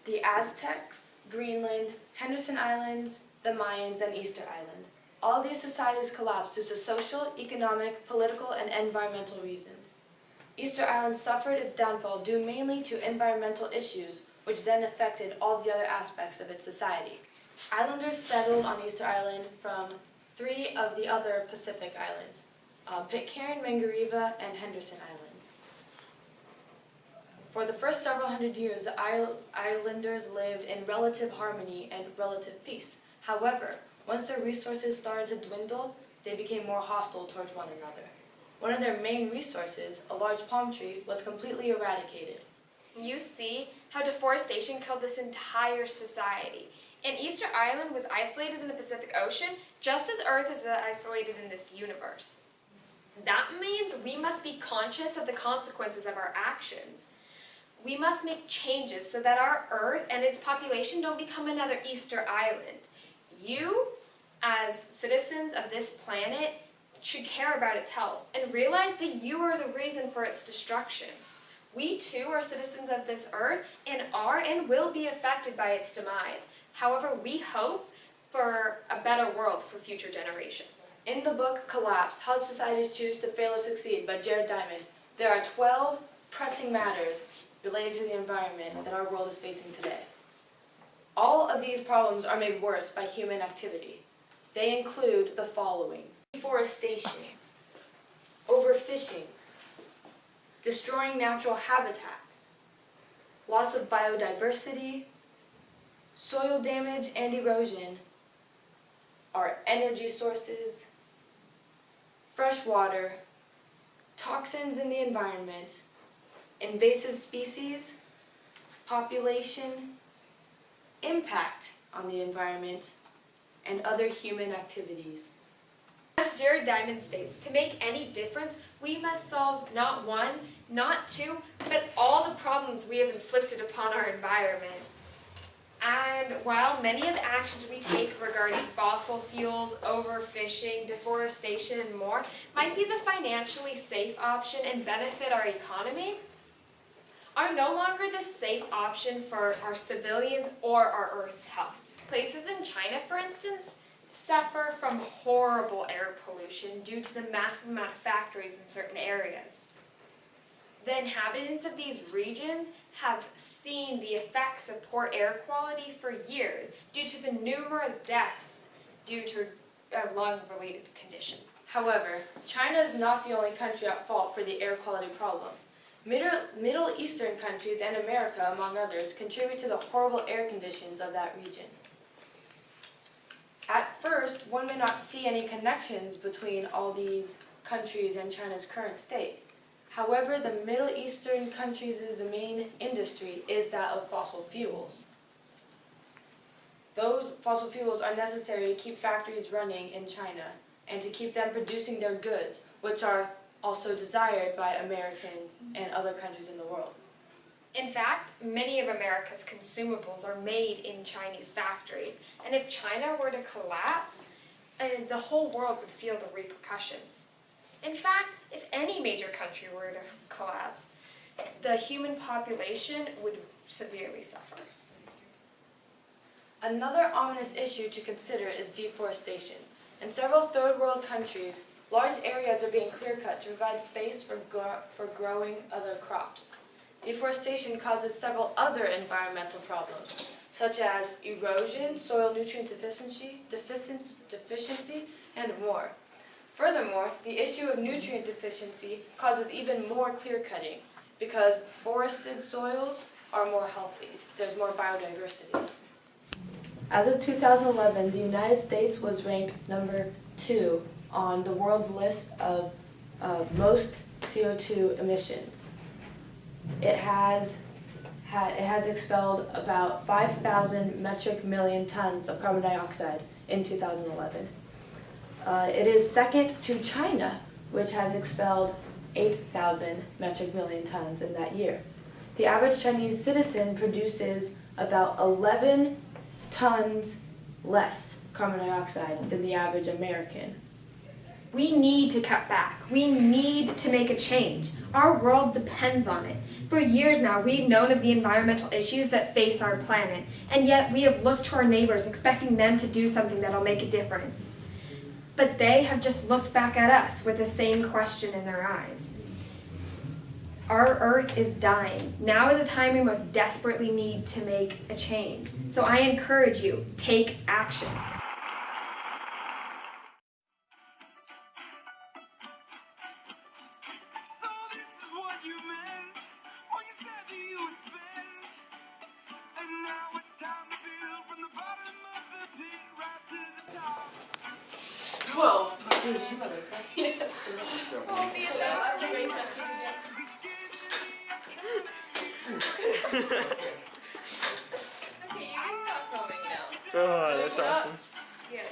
the Aztecs, Greenland, Henderson Islands, the Mayans, and Easter Island. All these societies collapsed due to social, economic, political, and environmental reasons. Easter Island suffered its downfall due mainly to environmental issues, which then affected all the other aspects of its society. Islanders settled on Easter Island from 3 of the other Pacific islands, Pitcairn, Mangareva, and Henderson Islands. For the first several hundred years, the islanders lived in relative harmony and relative peace. However, once their resources started to dwindle, they became more hostile towards one another. One of their main resources, a large palm tree, was completely eradicated. You see how deforestation killed this entire society. And Easter Island was isolated in the Pacific Ocean, just as Earth is isolated in this universe. That means we must be conscious of the consequences of our actions. We must make changes so that our Earth and its population don't become another Easter Island. You, as citizens of this planet, should care about its health and realize that you are the reason for its destruction. We too are citizens of this Earth and are and will be affected by its demise. However, we hope for a better world for future generations. In the book Collapse, How Societies Choose to Fail or Succeed by Jared Diamond, there are 12 pressing matters related to the environment that our world is facing today. All of these problems are made worse by human activity. They include the following: deforestation, overfishing, destroying natural habitats, loss of biodiversity, soil damage and erosion, our energy sources, fresh water, toxins in the environment, invasive species, population, impact on the environment, and other human activities. As Jared Diamond states, to make any difference, we must solve not one, not two, but all the problems we have inflicted upon our environment. And while many of the actions we take regarding fossil fuels, overfishing, deforestation, and more might be the financially safe option and benefit our economy, are no longer the safe option for our civilians or our Earth's health. Places in China, for instance, suffer from horrible air pollution due to the massive amount of factories in certain areas. The inhabitants of these regions have seen the effects of poor air quality for years due to the numerous deaths due to lung-related conditions. However, China is not the only country at fault for the air quality problem. Middle Eastern countries and America, among others, contribute to the horrible air conditions of that region. At first, one may not see any connections between all these countries and China's current state. However, the Middle Eastern countries' main industry is that of fossil fuels. Those fossil fuels are necessary to keep factories running in China and to keep them producing their goods, which are also desired by Americans and other countries in the world. In fact, many of America's consumables are made in Chinese factories, and if China were to collapse, the whole world would feel the repercussions. In fact, if any major country were to collapse, the human population would severely suffer. Another ominous issue to consider is deforestation. In several third world countries, large areas are being clear-cut to provide space for growing other crops. Deforestation causes several other environmental problems, such as erosion, soil nutrient deficiency, and more. Furthermore, the issue of nutrient deficiency causes even more clear-cutting, because forested soils are more healthy. There's more biodiversity. As of 2011, the United States was ranked number 2 on the world's list of most CO2 emissions. It has expelled about 5,000 metric million tons of carbon dioxide in 2011. It is second to China, which has expelled 8,000 metric million tons in that year. The average Chinese citizen produces about 11 tons less carbon dioxide than the average American. We need to cut back. We need to make a change. Our world depends on it. For years now, we've known of the environmental issues that face our planet, and yet we have looked to our neighbors expecting them to do something that'll make a difference. But they have just looked back at us with the same question in their eyes. Our Earth is dying. Now is a time we most desperately need to make a change. So I encourage you, take action. Yes. Oh, me and that. Okay, you can stop filming now. Oh, that's awesome. Yes.